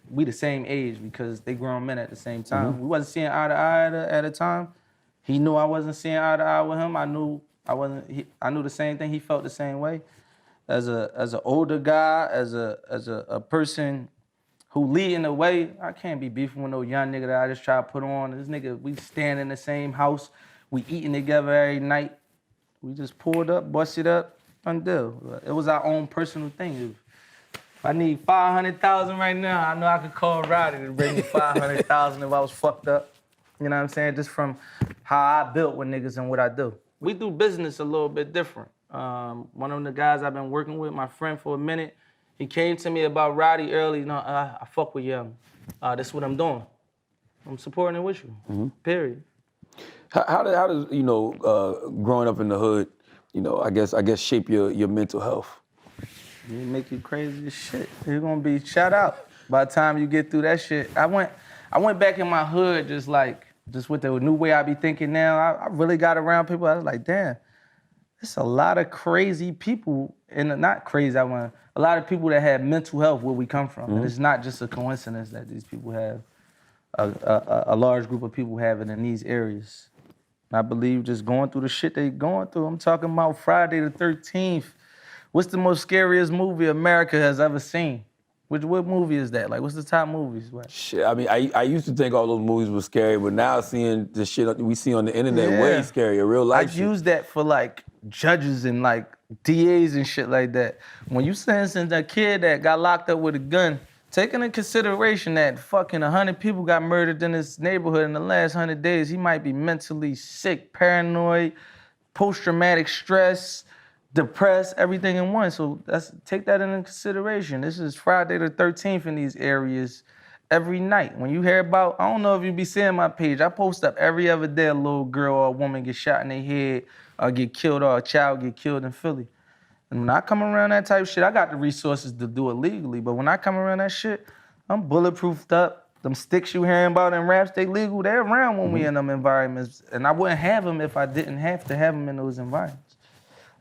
we the same age because they grown men at the same time. We wasn't seeing eye to eye at a time. He knew I wasn't seeing eye to eye with him. I knew I wasn't. I knew the same thing. He felt the same way. As an older guy, as a person who leading the way, I can't be beefing with no young nigga that I just try to put on. This nigga, we stand in the same house, we eating together every night. We just pulled up, busted up, undeal. It was our own personal thing. If I need 500,000 right now, I know I could call Roddy to bring me 500,000 if I was fucked up. You know what I'm saying? Just from how I built with niggas and what I do. We do business a little bit different. One of the guys I've been working with, my friend for a minute, he came to me about Roddy early. No, I fuck with you. That's what I'm doing. I'm supporting it with you. Period. How does growing up in the hood, I guess shape your mental health? It make you crazy as shit. You're gonna be shut out by the time you get through that shit. I went back in my hood just with the new way I be thinking now. I really got around people. I was like, damn, there's a lot of crazy people, and not crazy, a lot of people that have mental health where we come from. And it's not just a coincidence that these people have, a large group of people have it in these areas. And I believe just going through the shit they going through. I'm talking about Friday the 13th. What's the most scariest movie America has ever seen? What movie is that? Like, what's the top movies? What? Shit, I mean, I used to think all those movies were scary, but now seeing the shit we see on the internet, way scarier, real life shit. I use that for like judges and like DAs and shit like that. When you sentencing a kid that got locked up with a gun, taking into consideration that fucking 100 people got murdered in this neighborhood in the last 100 days, he might be mentally sick, paranoid, post-traumatic stress, depressed, everything in one. So take that into consideration. This is Friday the 13th in these areas every night. When you hear about, I don't know if you be seeing my page, I post up every other day a little girl or a woman get shot in their head or get killed or a child get killed in Philly. And when I come around that type of shit, I got the resources to do it legally, but when I come around that shit, I'm bulletproofed up. Them sticks you hearing about in raps, they legal, they're around when we in them environments. And I wouldn't have them if I didn't have to have them in those environments.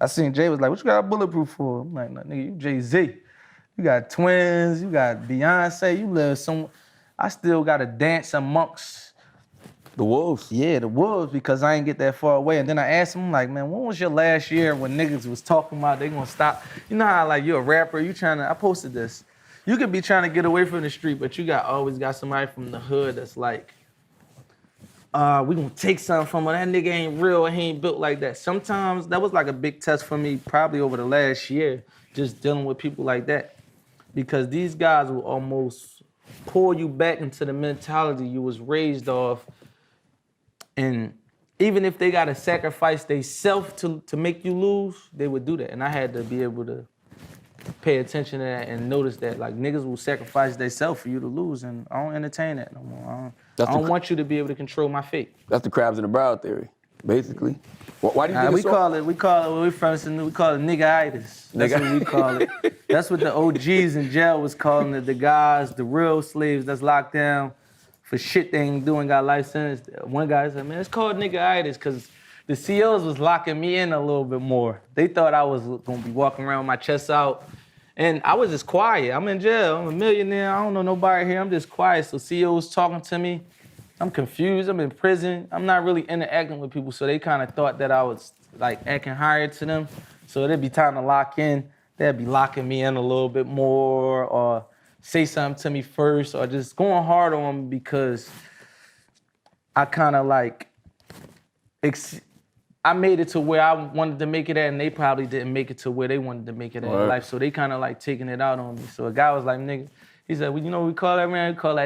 I seen Jay was like, what you got bulletproof for? I'm like, no, nigga, you Jay-Z. You got twins, you got Beyonce, you live somewhere. I still gotta dance amongst the wolves. Yeah, the wolves, because I ain't get that far away. And then I asked him, like, man, when was your last year when niggas was talking about they gonna stop? You know how, like, you're a rapper, I posted this. You could be trying to get away from the street, but you always got somebody from the hood that's like, we gonna take something from him. That nigga ain't real, he ain't built like that. Sometimes that was like a big test for me, probably over the last year, just dealing with people like that. Because these guys will almost pull you back into the mentality you was raised off. And even if they gotta sacrifice they self to make you lose, they would do that. And I had to be able to pay attention to that and notice that, like, niggas will sacrifice they self for you to lose, and I don't entertain that no more. I don't want you to be able to control my fate. That's the crabs in the barrel theory, basically. Why do you think we call it where we from, we call it nigga-itis. That's what we call it. That's what the OGs in jail was calling it, the guys, the real slaves that's locked down for shit they ain't doing, got life sentence. One guy said, man, it's called nigga-itis because the COs was locking me in a little bit more. They thought I was gonna be walking around with my chest out. And I was just quiet. I'm in jail, I'm a millionaire, I don't know nobody here, I'm just quiet. So COs talking to me, I'm confused, I'm in prison. I'm not really interacting with people, so they kind of thought that I was like acting higher to them. So it'd be time to lock in, they'd be locking me in a little bit more or say something to me first or just going hard on me because I kind of like, I made it to where I wanted to make it at, and they probably didn't make it to where they wanted to make it at in life. So they kind of like taking it out on me. So a guy was like, nigga, he said, well, you know what we call that, man? We call that